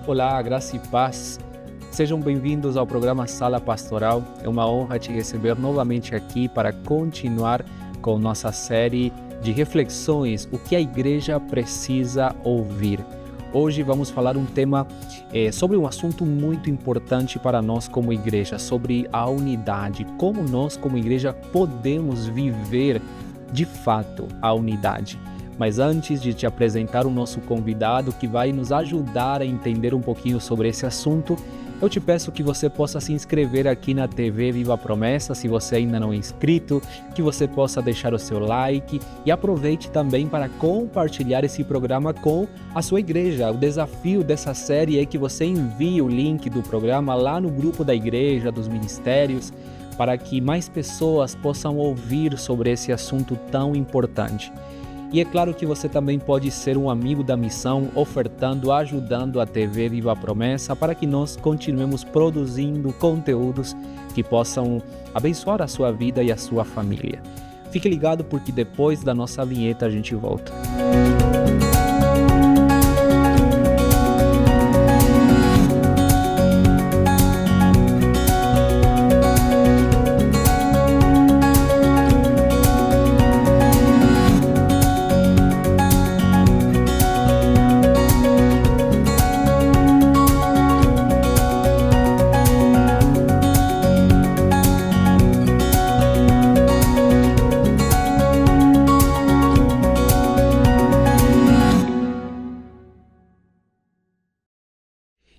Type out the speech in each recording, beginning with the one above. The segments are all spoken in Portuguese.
Olá, graça e paz. Sejam bem-vindos ao programa Sala Pastoral. É uma honra te receber novamente aqui para continuar com nossa série de reflexões, o que a igreja precisa ouvir. Hoje vamos falar um tema sobre um assunto muito importante para nós como igreja, sobre a unidade, como nós como igreja podemos viver de fato a unidade. Mas antes de te apresentar o nosso convidado que vai nos ajudar a entender um pouquinho sobre esse assunto, eu te peço que você possa se inscrever aqui na TV Viva a Promessa, se você ainda não é inscrito, que você possa deixar o seu like e aproveite também para compartilhar esse programa com a sua igreja. O desafio dessa série é que você envie o link do programa lá no grupo da igreja, dos ministérios, para que mais pessoas possam ouvir sobre esse assunto tão importante. E é claro que você também pode ser um amigo da missão, ofertando, ajudando a TV Viva a Promessa para que nós continuemos produzindo conteúdos que possam abençoar a sua vida e a sua família. Fique ligado porque depois da nossa vinheta a gente volta.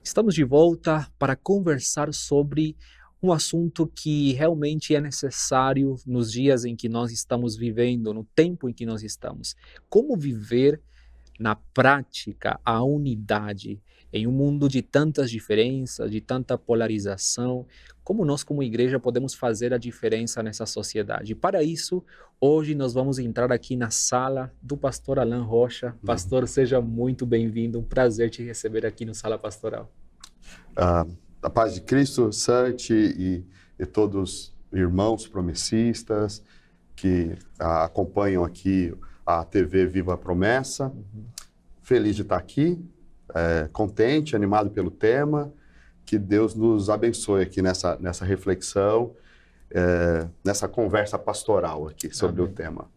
Estamos de volta para conversar sobre um assunto que realmente é necessário nos dias em que nós estamos vivendo, no tempo em que nós estamos. Como viver na prática a unidade em um mundo de tantas diferenças, de tanta polarização? Como nós, como igreja, podemos fazer a diferença nessa sociedade? Para isso, hoje nós vamos entrar aqui na sala do pastor Alan Rocha. Pastor, seja muito bem-vindo. Um prazer te receber aqui no Sala Pastoral. A paz de Cristo, Santi e todos os irmãos promessistas que acompanham aqui a TV Viva a Promessa. Feliz de estar aqui, contente, animado pelo tema. Que Deus nos abençoe aqui nessa reflexão, nessa conversa pastoral aqui sobre Amém. o tema.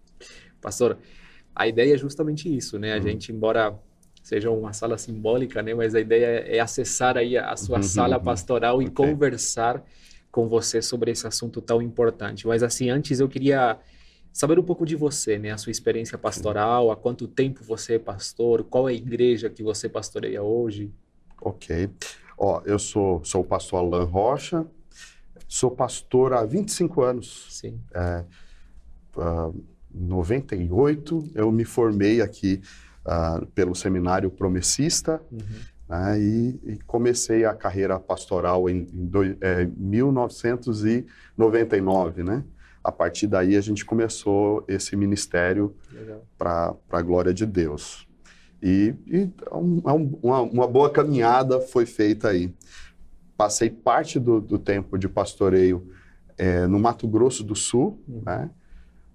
Pastor, a ideia é justamente isso, né? A gente, embora seja uma sala simbólica, né? Mas a ideia é acessar aí a sua sala pastoral e conversar com você sobre esse assunto tão importante. Mas assim, antes eu queria saber um pouco de você, né? A sua experiência pastoral, há quanto tempo você é pastor, qual é a igreja que você pastoreia hoje? Ok. Eu sou o pastor Alan Rocha, sou pastor há 25 anos. Sim. 98, eu me formei aqui pelo Seminário Promessista, né, e comecei a carreira pastoral em 1999, né? A partir daí a gente começou esse ministério para a glória de Deus. E uma boa caminhada foi feita aí. Passei parte do tempo de pastoreio no Mato Grosso do Sul, né?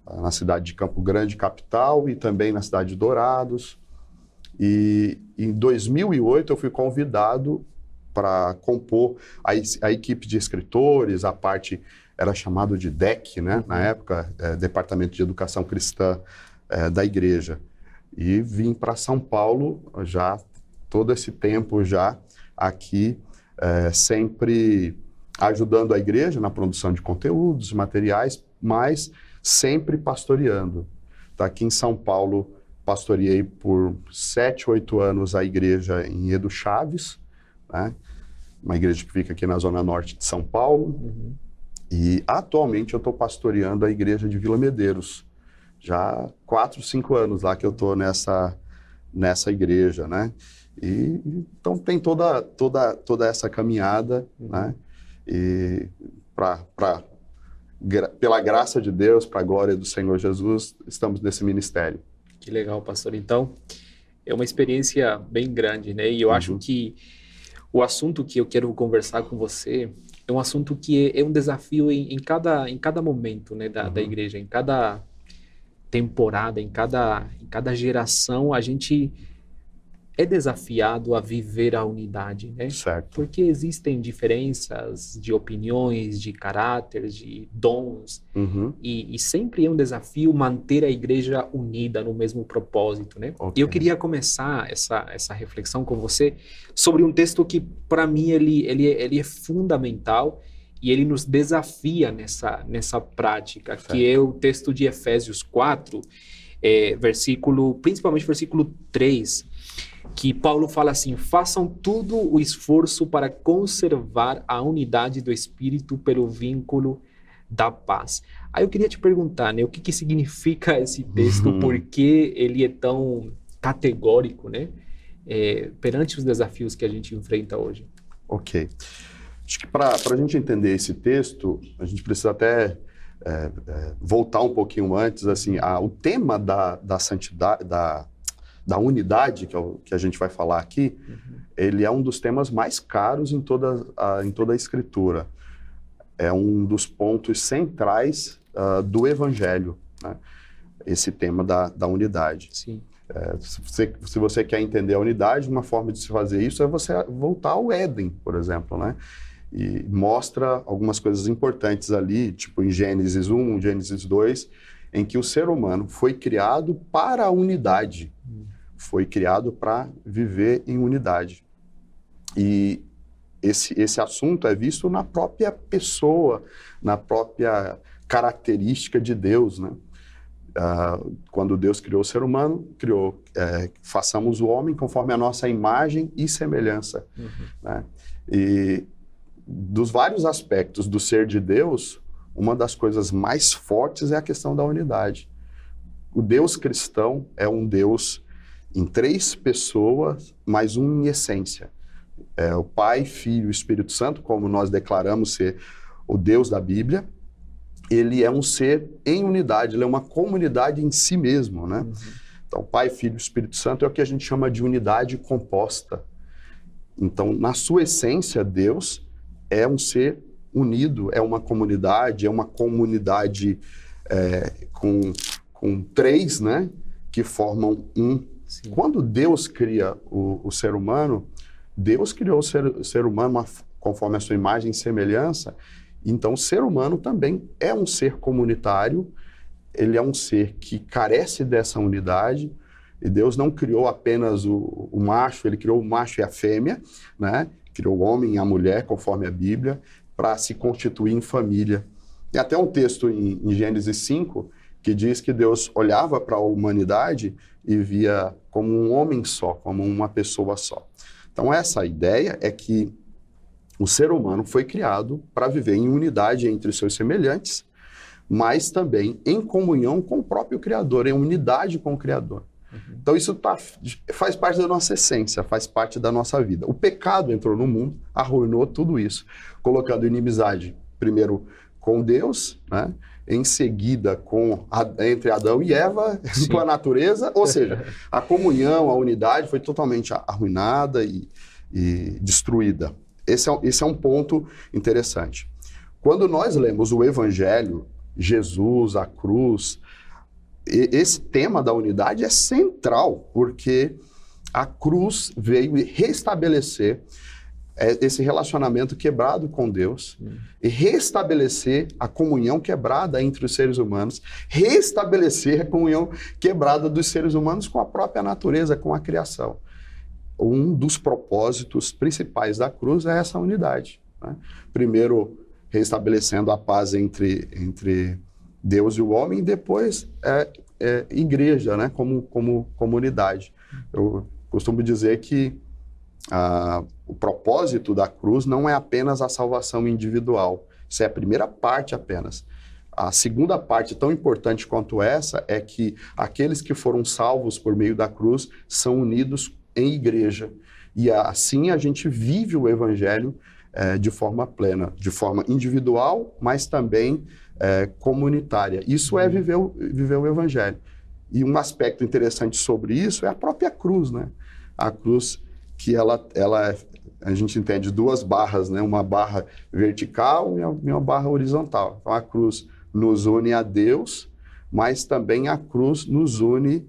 Na cidade de Campo Grande, capital, e também na cidade de Dourados. E em 2008 eu fui convidado para compor a equipe de escritores, a parte era chamado de DEC, né? Na época, Departamento de Educação Cristã da igreja. E vim para São Paulo já todo esse tempo já aqui, sempre ajudando a igreja na produção de conteúdos, materiais, mas sempre pastoreando. Tá, aqui em São Paulo, pastoreei por 7, 8 anos a igreja em Edu Chaves, né? Uma igreja que fica aqui na zona norte de São Paulo. E atualmente eu estou pastoreando a igreja de Vila Medeiros. Já 4, 5 anos lá que eu estou nessa igreja, né? E então tem toda essa caminhada, né? E pela graça de Deus, para a glória do Senhor Jesus, estamos nesse ministério. Que legal, pastor. Então, é uma experiência bem grande, né? E eu acho que o assunto que eu quero conversar com você é um assunto que é um desafio em cada momento, né, da igreja, em cada temporada, em cada geração, a gente é desafiado a viver a unidade, né? Certo. Porque existem diferenças de opiniões, de caráter, de dons, Uhum. e sempre é um desafio manter a igreja unida no mesmo propósito, né? Ok. E eu queria começar essa reflexão com você sobre um texto que, para mim, ele é fundamental e ele nos desafia nessa prática, Certo. que é o texto de Efésios 4, principalmente versículo 3, que Paulo fala assim: façam todo o esforço para conservar a unidade do Espírito pelo vínculo da paz. Aí eu queria te perguntar, né, o que significa esse texto, por que ele é tão categórico, né, perante os desafios que a gente enfrenta hoje? Ok. Acho que para a gente entender esse texto, a gente precisa até voltar um pouquinho antes, assim, o tema da santidade, da unidade, que a gente vai falar aqui, ele é um dos temas mais caros em toda a Escritura. É um dos pontos centrais do Evangelho, né? Esse tema da unidade. Sim. Se você quer entender a unidade, uma forma de se fazer isso é você voltar ao Éden, por exemplo, né? E mostra algumas coisas importantes ali, tipo em Gênesis 1, Gênesis 2, em que o ser humano foi criado para a unidade, foi criado para viver em unidade. E esse assunto é visto na própria pessoa, na própria característica de Deus, né? Quando Deus criou o ser humano, façamos o homem conforme a nossa imagem e semelhança. Né? E dos vários aspectos do ser de Deus, uma das coisas mais fortes é a questão da unidade. O Deus cristão é um Deus em 3 pessoas, mas um em essência. É o Pai, Filho e Espírito Santo, como nós declaramos ser o Deus da Bíblia. Ele é um ser em unidade, ele é uma comunidade em si mesmo, né? Então, Pai, Filho e Espírito Santo é o que a gente chama de unidade composta. Então, na sua essência, Deus é um ser unido, é uma comunidade com 3, né? Que formam um. Sim. Quando Deus cria o ser humano, Deus criou o ser humano conforme a sua imagem e semelhança. Então, o ser humano também é um ser comunitário, ele é um ser que carece dessa unidade, e Deus não criou apenas o macho, ele criou o macho e a fêmea, né? Criou o homem e a mulher, conforme a Bíblia, para se constituir em família. E até um texto em Gênesis 5, que diz que Deus olhava para a humanidade e via como um homem só, como uma pessoa só. Então, essa ideia é que o ser humano foi criado para viver em unidade entre os seus semelhantes, mas também em comunhão com o próprio Criador, em unidade com o Criador. Então isso faz parte da nossa essência, faz parte da nossa vida. O pecado entrou no mundo, arruinou tudo isso, colocando inimizade, primeiro com Deus, né? Em seguida entre Adão e Eva, com a natureza, ou seja, a comunhão, a unidade foi totalmente arruinada e destruída. Esse é um ponto interessante. Quando nós lemos o Evangelho, Jesus, a cruz, esse tema da unidade é central, porque a cruz veio restabelecer esse relacionamento quebrado com Deus e restabelecer a comunhão quebrada entre os seres humanos, restabelecer a comunhão quebrada dos seres humanos com a própria natureza, com a criação. Um dos propósitos principais da cruz é essa unidade, né? Primeiro, restabelecendo a paz entre Deus e o homem, e depois igreja, né? como comunidade. Eu costumo dizer que o propósito da cruz não é apenas a salvação individual, isso é a primeira parte apenas. A segunda parte, tão importante quanto essa, é que aqueles que foram salvos por meio da cruz são unidos em igreja. E assim a gente vive o Evangelho de forma plena, de forma individual, mas também comunitária. Isso é viver o Evangelho. E um aspecto interessante sobre isso é a própria cruz, né? A cruz que a gente entende 2 barras, né? Uma barra vertical e uma barra horizontal. Então a cruz nos une a Deus, mas também a cruz nos une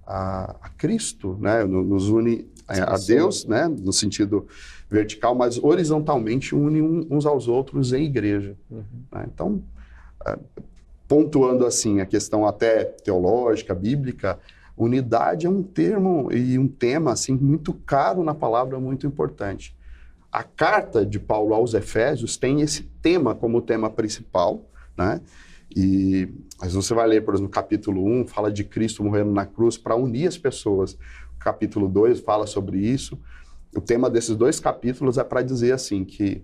a Cristo, né? Nos une a Deus, né, no sentido vertical, mas horizontalmente une uns aos outros em igreja. Né? Então, pontuando assim a questão até teológica, bíblica, unidade é um termo e um tema assim muito caro na palavra, muito importante. A carta de Paulo aos Efésios tem esse tema como tema principal, né? Mas você vai ler, por exemplo, no capítulo 1, fala de Cristo morrendo na cruz para unir as pessoas. O capítulo 2 fala sobre isso. O tema desses 2 capítulos é para dizer assim, que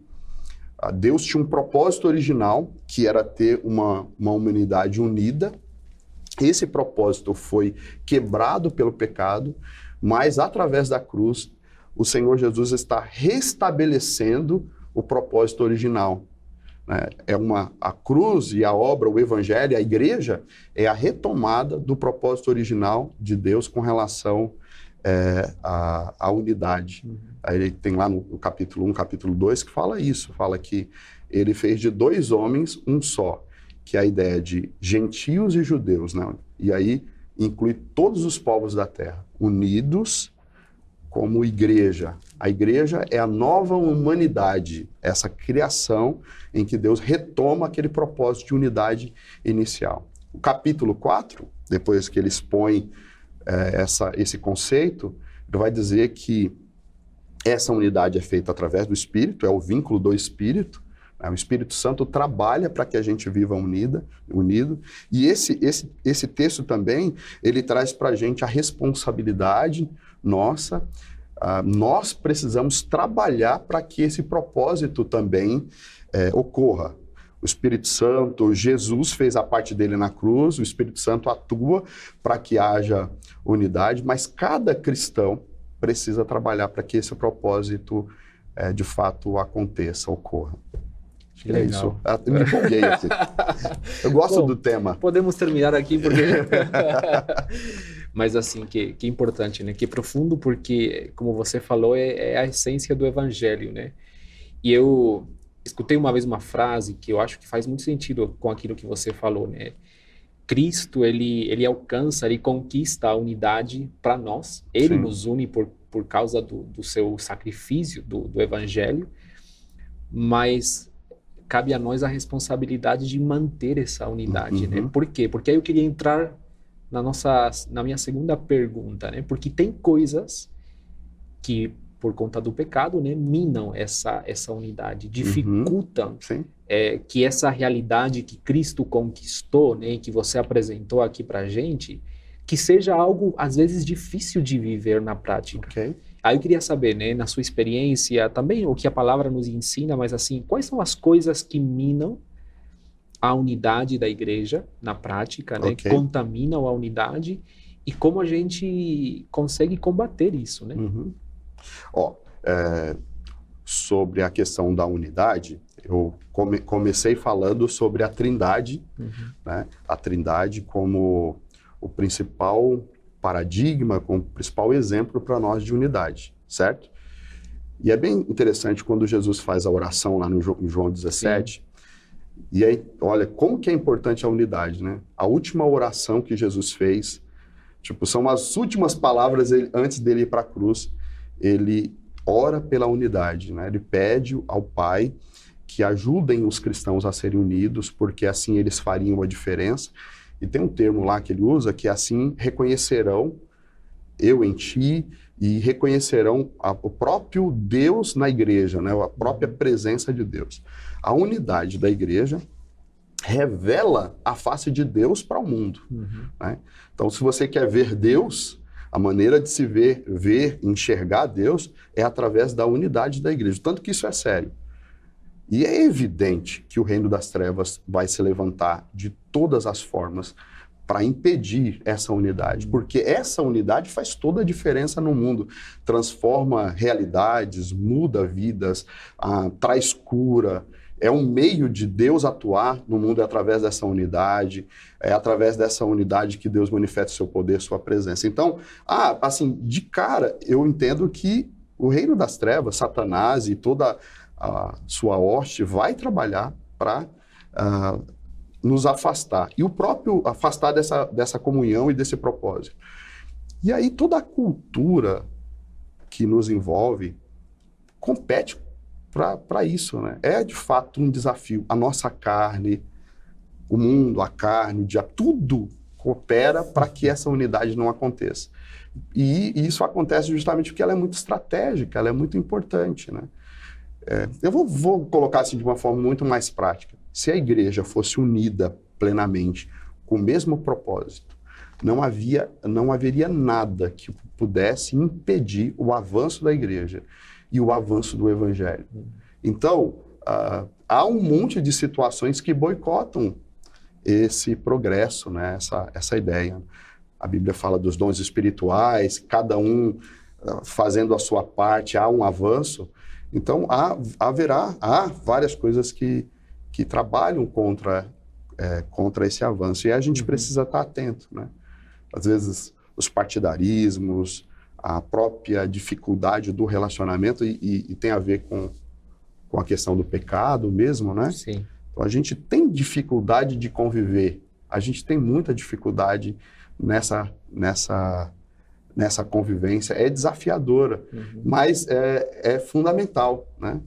Deus tinha um propósito original, que era ter uma humanidade unida. Esse propósito foi quebrado pelo pecado, mas através da cruz, o Senhor Jesus está restabelecendo o propósito original. A cruz e a obra, o evangelho, a igreja, é a retomada do propósito original de Deus com relação à unidade. Aí ele tem lá no capítulo 1, capítulo 2, que fala isso, fala que ele fez de 2 homens um só, que é a ideia de gentios e judeus, né? E aí inclui todos os povos da terra, unidos como igreja. A igreja é a nova humanidade, essa criação em que Deus retoma aquele propósito de unidade inicial. O capítulo 4, depois que ele expõe esse conceito, ele vai dizer que essa unidade é feita através do Espírito, é o vínculo do Espírito. O Espírito Santo trabalha para que a gente viva unido. E esse texto também, ele traz para a gente a responsabilidade nossa. Nós precisamos trabalhar para que esse propósito também ocorra. O Espírito Santo, Jesus fez a parte dele na cruz, o Espírito Santo atua para que haja unidade, mas cada cristão precisa trabalhar para que esse propósito de fato aconteça, ocorra. Que legal. Eu me empolguei aqui. Eu gosto do tema. Podemos terminar aqui porque... Mas assim, que importante, né? Que profundo, porque, como você falou, é a essência do evangelho, né? E eu escutei uma vez uma frase que eu acho que faz muito sentido com aquilo que você falou, né? Cristo, ele alcança, ele conquista a unidade para nós. Ele Sim. nos une por causa do seu sacrifício, do evangelho, mas cabe a nós a responsabilidade de manter essa unidade, né? Por quê? Porque aí eu queria entrar na minha segunda pergunta, né? Porque tem coisas que, por conta do pecado, né, minam essa unidade, dificultam que essa realidade que Cristo conquistou, né, que você apresentou aqui pra gente, que seja algo, às vezes, difícil de viver na prática. Okay. Aí eu queria saber, né, na sua experiência, também o que a palavra nos ensina, mas assim, quais são as coisas que minam a unidade da igreja na prática, né, que contaminam a unidade, e como a gente consegue combater isso, né? Sobre a questão da unidade, eu comecei falando sobre a Trindade, né, a Trindade como o principal paradigma, como o principal exemplo para nós de unidade, certo? E é bem interessante quando Jesus faz a oração lá no João 17, e aí, olha, como que é importante a unidade, né? A última oração que Jesus fez, são as últimas palavras antes dele ir para a cruz, ele ora pela unidade, né? Ele pede ao Pai que ajudem os cristãos a serem unidos, porque assim eles fariam a diferença. E tem um termo lá que ele usa, que assim reconhecerão eu em ti e reconhecerão o próprio Deus na igreja, né? A própria presença de Deus. A unidade da igreja revela a face de Deus para o mundo. Né? Então, se você quer ver Deus, a maneira de se ver, enxergar Deus é através da unidade da igreja. Tanto que isso é sério. E é evidente que o reino das trevas vai se levantar de todas as formas para impedir essa unidade, porque essa unidade faz toda a diferença no mundo, transforma realidades, muda vidas, traz cura, é um meio de Deus atuar no mundo através dessa unidade, é através dessa unidade que Deus manifesta o seu poder, sua presença. Então, assim, de cara, eu entendo que o reino das trevas, Satanás e toda a sua hoste vai trabalhar para nos afastar. E o próprio afastar dessa comunhão e desse propósito. E aí toda a cultura que nos envolve compete para isso, né? É de fato um desafio. A nossa carne, o mundo, a carne, o dia, tudo coopera para que essa unidade não aconteça. E isso acontece justamente porque ela é muito estratégica, ela é muito importante, né? Eu vou colocar assim de uma forma muito mais prática. Se a igreja fosse unida plenamente com o mesmo propósito, não haveria nada que pudesse impedir o avanço da igreja e o avanço do evangelho. Então, há um monte de situações que boicotam esse progresso, né? Essa ideia. A Bíblia fala dos dons espirituais, cada um fazendo a sua parte, há um avanço. Então, há várias coisas que trabalham contra esse avanço. E a gente precisa estar atento, né? Às vezes, os partidarismos, a própria dificuldade do relacionamento, e tem a ver com a questão do pecado mesmo, né? Sim. Então, a gente tem dificuldade de conviver. A gente tem muita dificuldade nessa convivência. É desafiadora, mas é fundamental, né?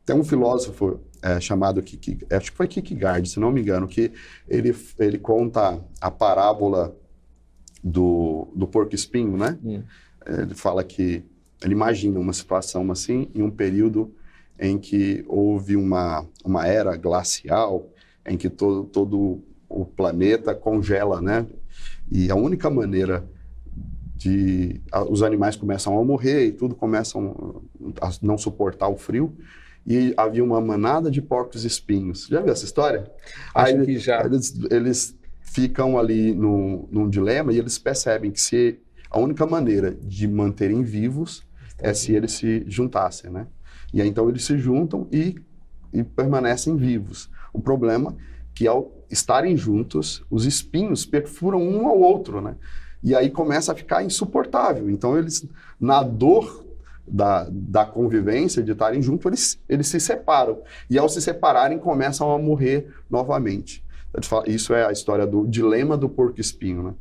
Tem um filósofo chamado acho que foi Kierkegaard, se não me engano, que ele conta a parábola do porco-espinho, né? Ele fala que ele imagina uma situação assim em um período em que houve uma era glacial, em que todo o planeta congela, né? E a única maneira os animais começam a morrer e tudo começam a não suportar o frio, e havia uma manada de porcos-espinhos. Já viu essa história? Acho que já. Eles ficam ali num dilema e eles percebem que a única maneira de manterem vivos é se eles se juntassem, né? E aí, então eles se juntam e permanecem vivos. O problema é que ao estarem juntos, os espinhos perfuram um ao outro, né? E aí começa a ficar insuportável. Então eles, na dor da convivência, de estarem juntos, eles se separam. E ao se separarem, começam a morrer novamente. Isso é a história do dilema do porco-espinho, né?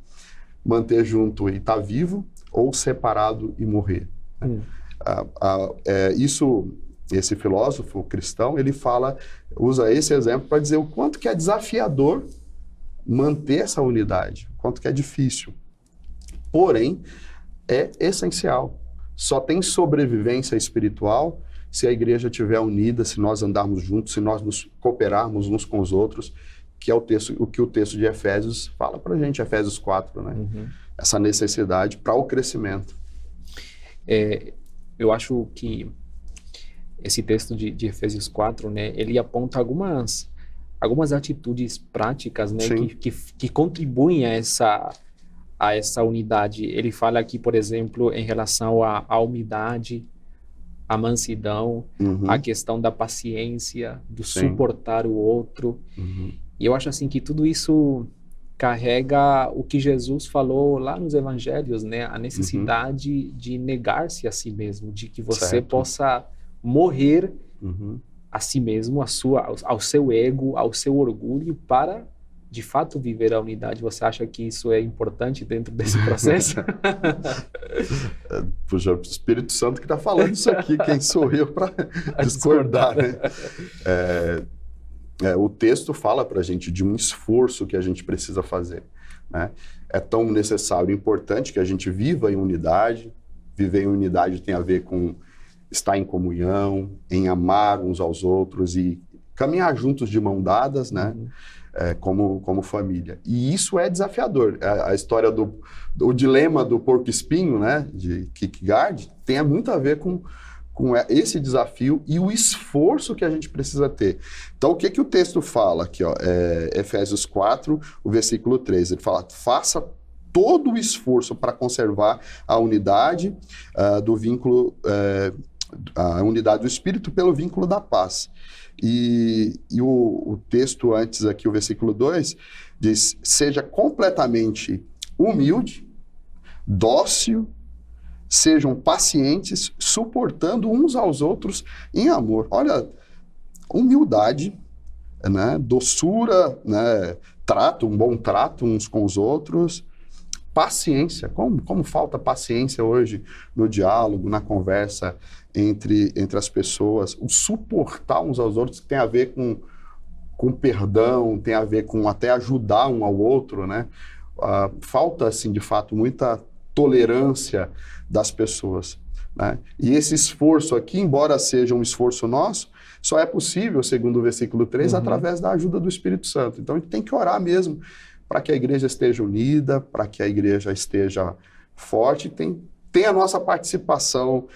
Manter junto e estar vivo, ou separado e morrer. Esse filósofo cristão, ele usa esse exemplo para dizer o quanto que é desafiador manter essa unidade, o quanto que é difícil. Porém, é essencial. Só tem sobrevivência espiritual se a igreja estiver unida, se nós andarmos juntos, se nós nos cooperarmos uns com os outros, que é o que o texto de Efésios fala para a gente, Efésios 4, né? Essa necessidade para o crescimento. Eu acho que esse texto de Efésios 4, né, ele aponta algumas atitudes práticas, né, que contribuem a essa unidade. Ele fala aqui, por exemplo, em relação à humildade, à mansidão, a questão da paciência, do suportar o outro. E eu acho assim que tudo isso carrega o que Jesus falou lá nos evangelhos, né? A necessidade de negar-se a si mesmo, de que você possa morrer a si mesmo, ao seu ego, ao seu orgulho, para de fato viver a unidade. Você acha que isso é importante dentro desse processo? Puxa, o Espírito Santo que está falando isso aqui, quem sou eu para discordar, né? O texto fala para a gente de um esforço que a gente precisa fazer, né? É tão necessário e importante que a gente viva em unidade. Viver em unidade tem a ver com estar em comunhão, em amar uns aos outros e caminhar juntos de mão dadas, né? Como família. E isso é desafiador. A história do dilema do porco-espinho, né, de Kierkegaard, tem muito a ver com esse desafio e o esforço que a gente precisa ter. Então, o que o texto fala aqui, ó, Efésios 4, o versículo 3, ele fala: faça todo o esforço para conservar a unidade do vínculo, a unidade do Espírito pelo vínculo da paz. E o texto antes aqui, o versículo 2, diz: seja completamente humilde, dócil, sejam pacientes, suportando uns aos outros em amor. Olha, humildade, né, doçura, né, um bom trato uns com os outros, paciência. Como falta paciência hoje no diálogo, na conversa entre as pessoas, o suportar uns aos outros, que tem a ver com perdão, tem a ver com até ajudar um ao outro, né? Falta, assim, de fato, muita tolerância das pessoas, né? E esse esforço aqui, embora seja um esforço nosso, só é possível, segundo o versículo 3, através da ajuda do Espírito Santo. Então, a gente tem que orar mesmo para que a igreja esteja unida, para que a igreja esteja forte, tem a nossa participação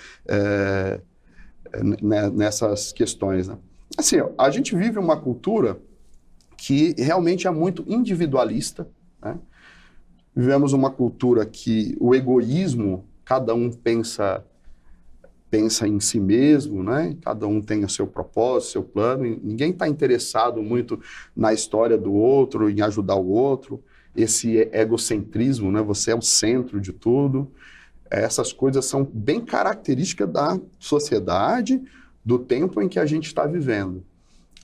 nessas questões, né? Assim, a gente vive uma cultura que realmente é muito individualista, né? Vivemos uma cultura que o egoísmo, cada um pensa em si mesmo, né? Cada um tem o seu propósito, seu plano, e ninguém está interessado muito na história do outro, em ajudar o outro, esse egocentrismo, né? Você é o centro de tudo. Essas coisas são bem características da sociedade, do tempo em que a gente está vivendo.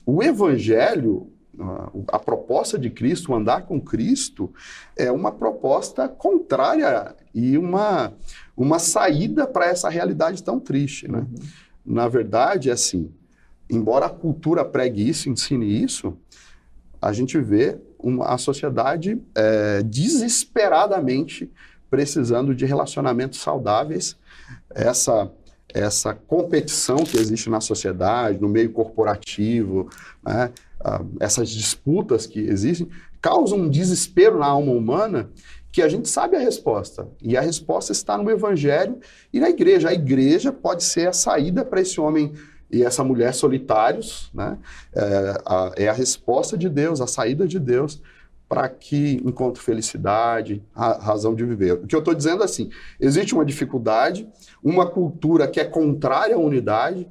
O Evangelho, a proposta de Cristo, o andar com Cristo, é uma proposta contrária e uma saída para essa realidade tão triste, né? Na verdade, assim, embora a cultura pregue isso, ensine isso, a gente vê a sociedade desesperadamente precisando de relacionamentos saudáveis. Essa competição que existe na sociedade, no meio corporativo, né? Essas disputas que existem, causam um desespero na alma humana que a gente sabe a resposta. E a resposta está no Evangelho e na igreja. A igreja pode ser a saída para esse homem e essa mulher solitários, né? É a resposta de Deus, a saída de Deus para que encontre felicidade, a razão de viver. O que eu estou dizendo é assim, existe uma dificuldade, uma cultura que é contrária à unidade,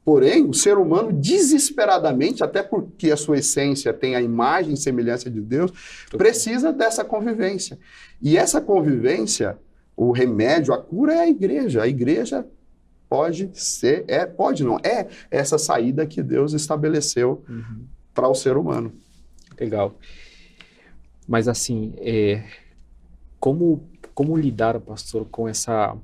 porém, o ser humano desesperadamente, até porque a sua essência tem a imagem e semelhança de Deus, precisa dessa convivência. E essa convivência, o remédio, a cura é a igreja. A igreja pode ser, é essa saída que Deus estabeleceu para o ser humano. Legal. Mas assim, como lidar, pastor, com essa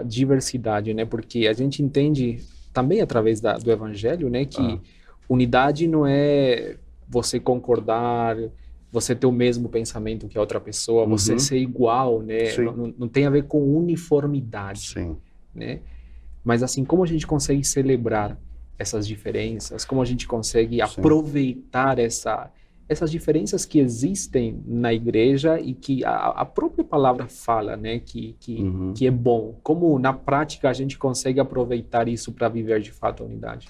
diversidade, né? Porque a gente entende também através do Evangelho, né, que unidade não é você concordar, você ter o mesmo pensamento que a outra pessoa, você ser igual, né? Não tem a ver com uniformidade. Sim. Né? Mas assim, como a gente consegue celebrar essas diferenças? Como a gente consegue aproveitar essas diferenças que existem na igreja e que a própria palavra fala, né, que é bom? Como na prática a gente consegue aproveitar isso para viver de fato a unidade?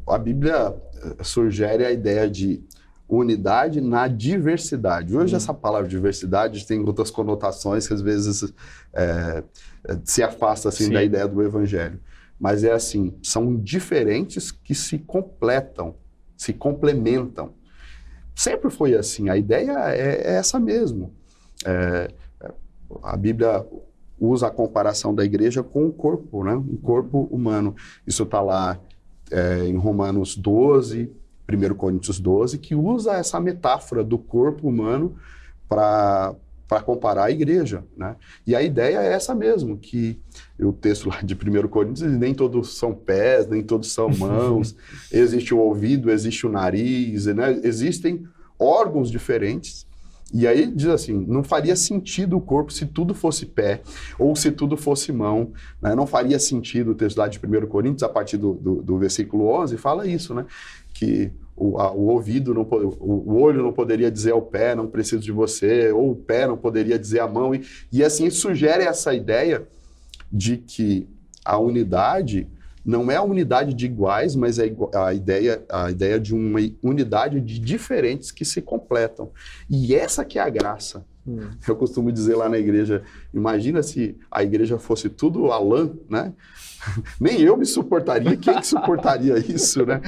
A Bíblia sugere a ideia de unidade na diversidade. Hoje essa palavra diversidade tem outras conotações que às vezes se afasta assim, da ideia do Evangelho. Mas é assim, são diferentes que se completam, se complementam. Sempre foi assim, a ideia é essa mesmo. A Bíblia usa a comparação da igreja com o corpo, né? Um corpo humano. Isso está lá em Romanos 12, 1 Coríntios 12, que usa essa metáfora do corpo humano para comparar a igreja, né? E a ideia é essa mesmo, que o texto lá de 1 Coríntios, nem todos são pés, nem todos são mãos, existe o ouvido, existe o nariz, né? Existem órgãos diferentes, e aí diz assim, não faria sentido o corpo se tudo fosse pé, ou se tudo fosse mão, né? Não faria sentido o texto lá de 1 Coríntios, a partir do versículo 11, fala isso, né? Que o ouvido, o olho não poderia dizer ao pé, não preciso de você, ou o pé não poderia dizer à mão, e assim sugere essa ideia de que a unidade não é a unidade de iguais, mas é a ideia de uma unidade de diferentes que se completam. E essa que é a graça. Eu costumo dizer lá na igreja, imagina se a igreja fosse tudo a lã, né? Nem eu me suportaria, quem que suportaria isso, né?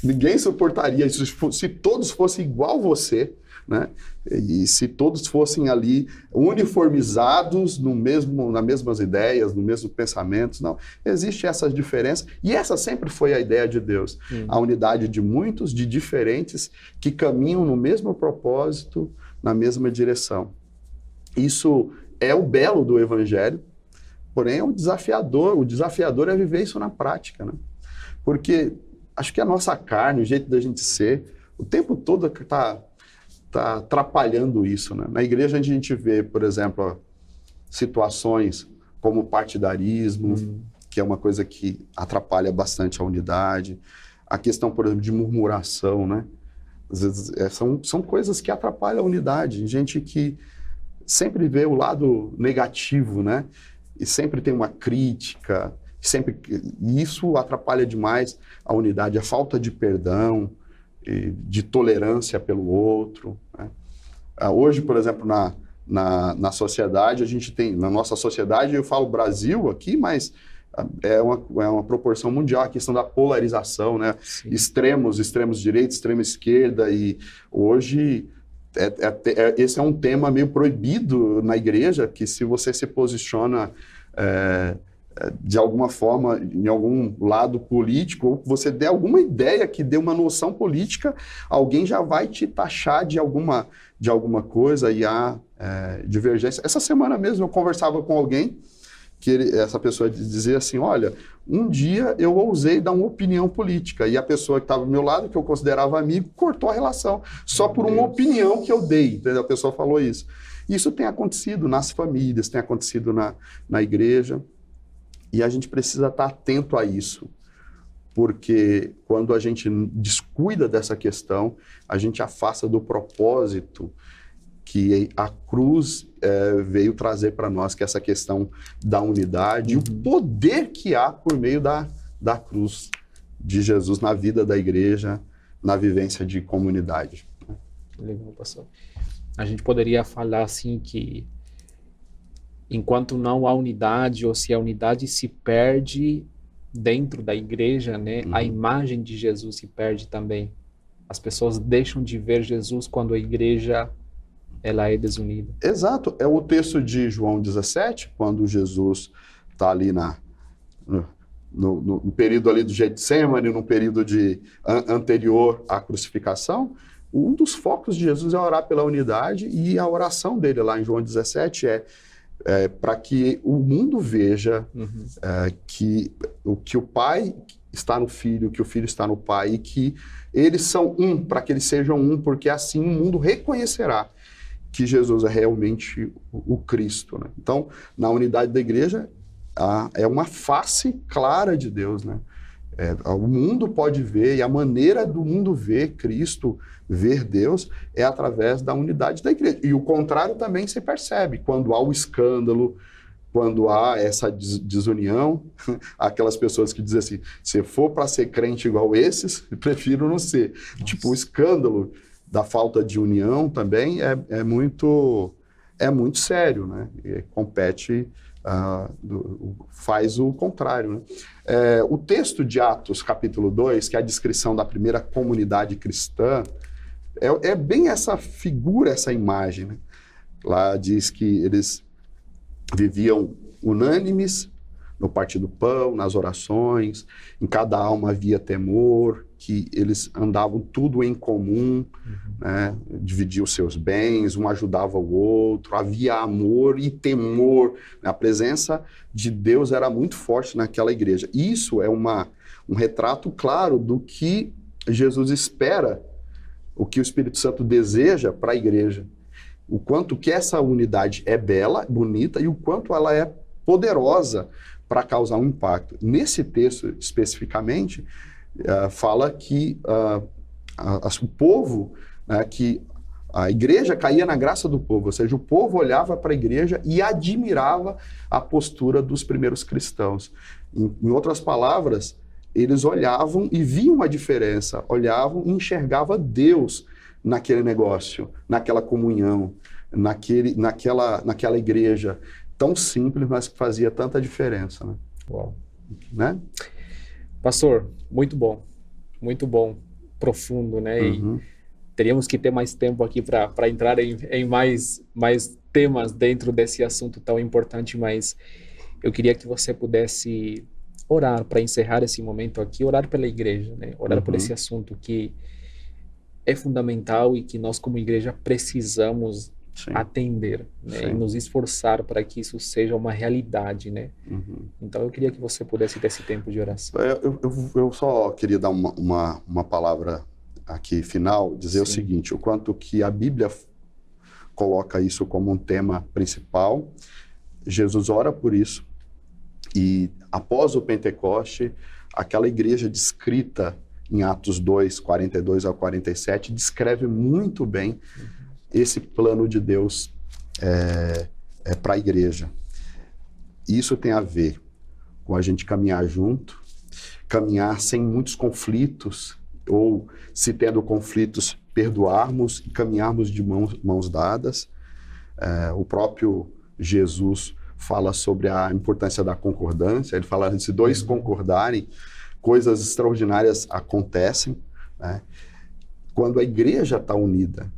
Ninguém suportaria isso, se todos fossem igual você, né? E se todos fossem ali uniformizados nas mesmas ideias, nos mesmos pensamentos, não. Existe essas diferenças, e essa sempre foi a ideia de Deus. A unidade de muitos, de diferentes, que caminham no mesmo propósito, na mesma direção. Isso é o belo do evangelho, porém é o desafiador é viver isso na prática, né? Porque acho que a nossa carne, o jeito da gente ser, o tempo todo está atrapalhando isso, né? Na igreja a gente vê, por exemplo, situações como partidarismo, que é uma coisa que atrapalha bastante a unidade, a questão, por exemplo, de murmuração, né? Às vezes são coisas que atrapalham a unidade, gente que sempre vê o lado negativo, né? E sempre tem uma crítica, e isso atrapalha demais a unidade, a falta de perdão, de tolerância pelo outro, né? Hoje, por exemplo, na sociedade, a gente tem, na nossa sociedade, eu falo Brasil aqui, mas é uma proporção mundial, a questão da polarização, né? Extremos direita, extrema esquerda, e hoje esse é um tema meio proibido na igreja, que se você se posiciona de alguma forma em algum lado político, ou você der alguma ideia que dê uma noção política, alguém já vai te taxar de alguma coisa, e há divergência. Essa semana mesmo eu conversava com alguém, essa pessoa dizia assim, olha, um dia eu ousei dar uma opinião política, e a pessoa que estava ao meu lado, que eu considerava amigo, cortou a relação, só por uma opinião que eu dei, entendeu? A pessoa falou isso. Isso tem acontecido nas famílias, tem acontecido na igreja, e a gente precisa estar atento a isso, porque quando a gente descuida dessa questão, a gente afasta do propósito que a cruz veio trazer para nós, que é essa questão da unidade, e o poder que há por meio da cruz de Jesus na vida da igreja, na vivência de comunidade. Legal, pastor. A gente poderia falar assim que enquanto não há unidade, ou se a unidade se perde dentro da igreja, né, a imagem de Jesus se perde também. As pessoas deixam de ver Jesus quando a igreja ela é desunida. Exato. É o texto de João 17, quando Jesus está ali no período ali do Getsemane, no período anterior à crucificação. Um dos focos de Jesus é orar pela unidade, e a oração dele lá em João 17 para que o mundo veja que o Pai está no Filho, que o Filho está no Pai, e que eles são um, para que eles sejam um, porque assim o mundo reconhecerá que Jesus é realmente o Cristo, né? Então, na unidade da igreja, é uma face clara de Deus, né? O mundo pode ver, e a maneira do mundo ver Cristo, ver Deus, é através da unidade da igreja. E o contrário também se percebe, quando há o escândalo, quando há essa desunião, aquelas pessoas que dizem assim, se for para ser crente igual esses, prefiro não ser. Nossa. Tipo, o escândalo da falta de união também é muito sério, né? E compete, faz o contrário, né? O texto de Atos, capítulo 2, que é a descrição da primeira comunidade cristã, é bem essa figura, essa imagem, né? Lá diz que eles viviam unânimes no partir do pão, nas orações, em cada alma havia temor, que eles andavam tudo em comum, né? Dividiam os seus bens, um ajudava o outro, havia amor e temor. A presença de Deus era muito forte naquela igreja. Isso é um retrato claro do que Jesus espera, o que o Espírito Santo deseja para a igreja. O quanto que essa unidade é bela, bonita, e o quanto ela é poderosa para causar um impacto. Nesse texto, especificamente, fala que o povo, que a igreja caía na graça do povo, ou seja, o povo olhava para a igreja e admirava a postura dos primeiros cristãos. Em outras palavras, eles olhavam e viam a diferença, olhavam e enxergavam Deus naquele negócio, naquela comunhão, naquela igreja tão simples, mas que fazia tanta diferença, né? Uau. Né? Pastor, muito bom, profundo, né? E teríamos que ter mais tempo aqui para entrar em mais temas dentro desse assunto tão importante, mas eu queria que você pudesse orar para encerrar esse momento aqui, orar pela igreja, né? Orar por esse assunto que é fundamental e que nós como igreja precisamos Sim. atender, né? Sim. E nos esforçar para que isso seja uma realidade, né? Então eu queria que você pudesse ter esse tempo de oração. Eu só queria dar uma palavra aqui final, dizer o seguinte, o quanto que a Bíblia coloca isso como um tema principal, Jesus ora por isso, e após o Pentecoste, aquela igreja descrita em Atos 2, 42 ao 47, descreve muito bem esse plano de Deus para a igreja. Isso tem a ver com a gente caminhar junto, caminhar sem muitos conflitos, ou se tendo conflitos, perdoarmos e caminharmos de mãos dadas. O próprio Jesus fala sobre a importância da concordância, ele fala se dois concordarem, coisas extraordinárias acontecem, né? Quando a igreja está unida,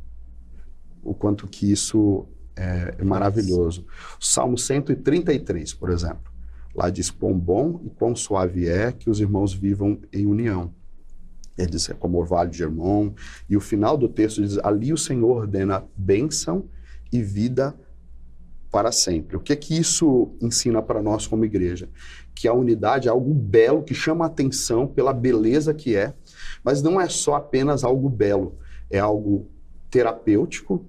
o quanto que isso é maravilhoso. O Salmo 133, por exemplo, lá diz quão bom e quão suave é que os irmãos vivam em união. Ele diz, é como o orvalho de Hermon, e o final do texto diz, ali o Senhor ordena bênção e vida para sempre. O que que isso ensina para nós como igreja? Que a unidade é algo belo, que chama a atenção pela beleza que é, mas não é só apenas algo belo, é algo terapêutico,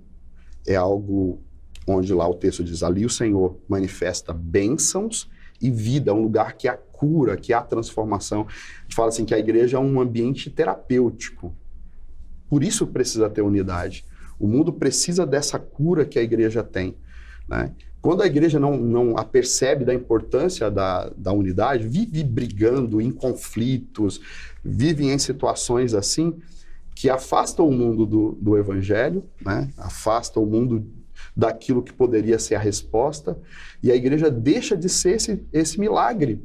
é algo onde lá o texto diz, ali o Senhor manifesta bênçãos e vida, um lugar que há cura, que há transformação. A gente fala assim que a igreja é um ambiente terapêutico. Por isso precisa ter unidade. O mundo precisa dessa cura que a igreja tem, né? Quando a igreja não apercebe da importância da unidade, vive brigando em conflitos, vive em situações assim, que afastam o mundo do evangelho, né? Afasta o mundo daquilo que poderia ser a resposta, e a igreja deixa de ser esse milagre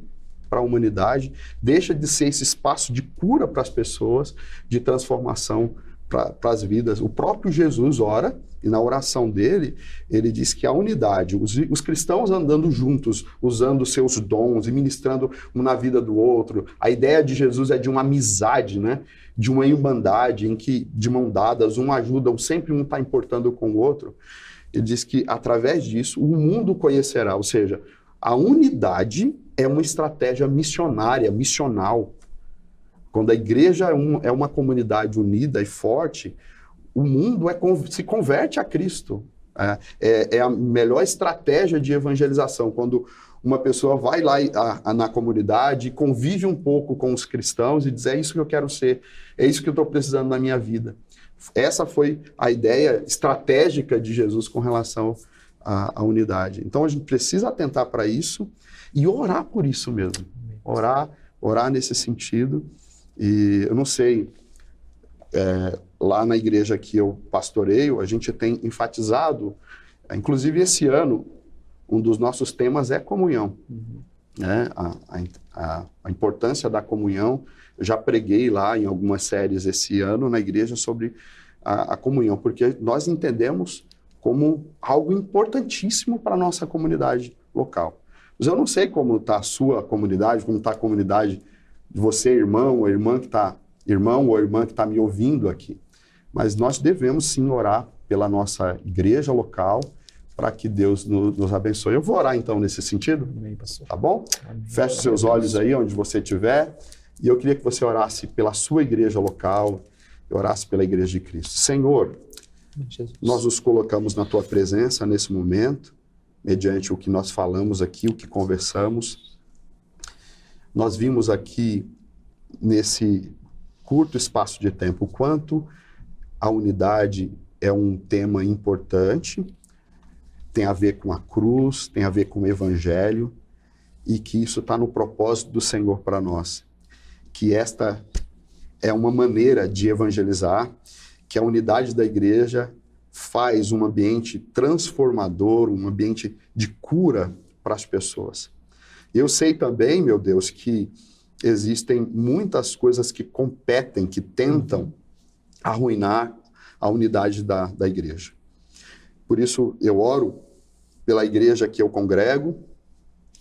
para a humanidade, deixa de ser esse espaço de cura para as pessoas, de transformação para as vidas. O próprio Jesus ora, e na oração dele, ele diz que a unidade, os cristãos andando juntos, usando seus dons e ministrando um na vida do outro. A ideia de Jesus é de uma amizade, né? De uma irmandade em que, de mão dadas, um ajuda, sempre um está importando com o outro. Ele diz que, através disso, o mundo conhecerá, ou seja, a unidade é uma estratégia missionária, missional. Quando a igreja é uma comunidade unida e forte, o mundo se converte a Cristo. É a melhor estratégia de evangelização, quando uma pessoa vai lá na comunidade, convive um pouco com os cristãos e diz, é isso que eu quero ser, é isso que eu estou precisando na minha vida. Essa foi a ideia estratégica de Jesus com relação à unidade. Então a gente precisa atentar para isso e orar por isso mesmo. Orar nesse sentido. E eu não sei, lá na igreja que eu pastoreio, a gente tem enfatizado, inclusive esse ano, um dos nossos temas é comunhão. Né? A importância da comunhão. Eu já preguei lá em algumas séries esse ano na igreja sobre a comunhão, porque nós entendemos como algo importantíssimo para a nossa comunidade local. Mas eu não sei como está a sua comunidade, como está a comunidade de você, irmão ou irmã que está me ouvindo aqui. Mas nós devemos sim orar pela nossa igreja local, para que Deus nos abençoe. Eu vou orar então nesse sentido, Amém, pastor. tá bom? Amém. Feche os seus olhos aí onde você estiver, e eu queria que você orasse pela sua igreja local, e orasse pela igreja de Cristo. Senhor, Jesus. nós nos colocamos na tua presença nesse momento, mediante o que nós falamos aqui, o que conversamos. Nós vimos aqui, nesse curto espaço de tempo, o quanto a unidade é um tema importante, tem a ver com a cruz, tem a ver com o evangelho, e que isso está no propósito do Senhor para nós. Que esta é uma maneira de evangelizar, que a unidade da igreja faz um ambiente transformador, um ambiente de cura para as pessoas. Eu sei também, meu Deus, que existem muitas coisas que competem, que tentam arruinar a unidade da igreja. Por isso, eu oro pela igreja que eu congrego,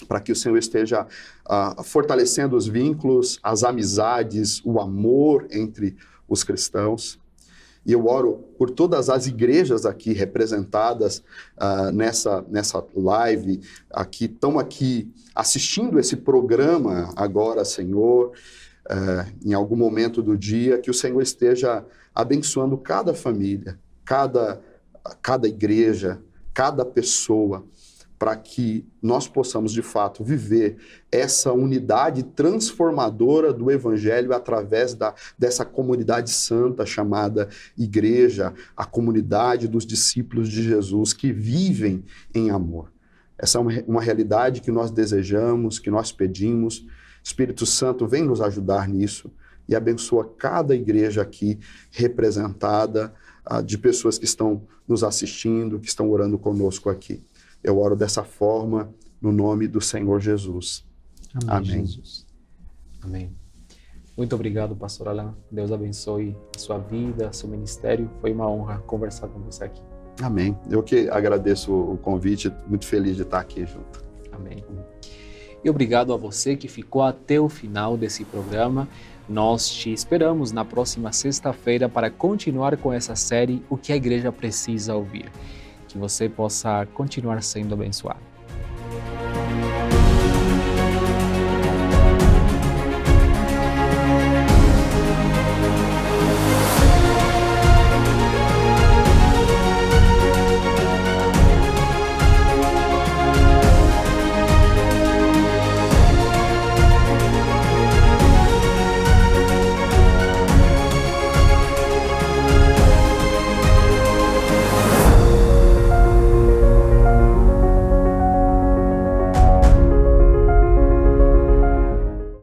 para que o Senhor esteja fortalecendo os vínculos, as amizades, o amor entre os cristãos. E eu oro por todas as igrejas aqui representadas nessa live, estão aqui assistindo esse programa agora, Senhor, em algum momento do dia, que o Senhor esteja abençoando cada família, cada igreja, cada pessoa, para que nós possamos, de fato, viver essa unidade transformadora do Evangelho através dessa comunidade santa chamada igreja, a comunidade dos discípulos de Jesus que vivem em amor. Essa é uma realidade que nós desejamos, que nós pedimos. Espírito Santo, vem nos ajudar nisso e abençoa cada igreja aqui representada, de pessoas que estão nos assistindo, que estão orando conosco aqui. Eu oro dessa forma, no nome do Senhor Jesus. Amém. Jesus. Amém. Muito obrigado, pastor Alain. Deus abençoe a sua vida, seu ministério. Foi uma honra conversar com você aqui. Amém. Eu que agradeço o convite, muito feliz de estar aqui junto. Amém. E obrigado a você que ficou até o final desse programa. Nós te esperamos na próxima sexta-feira para continuar com essa série O que a Igreja Precisa Ouvir. Que você possa continuar sendo abençoado.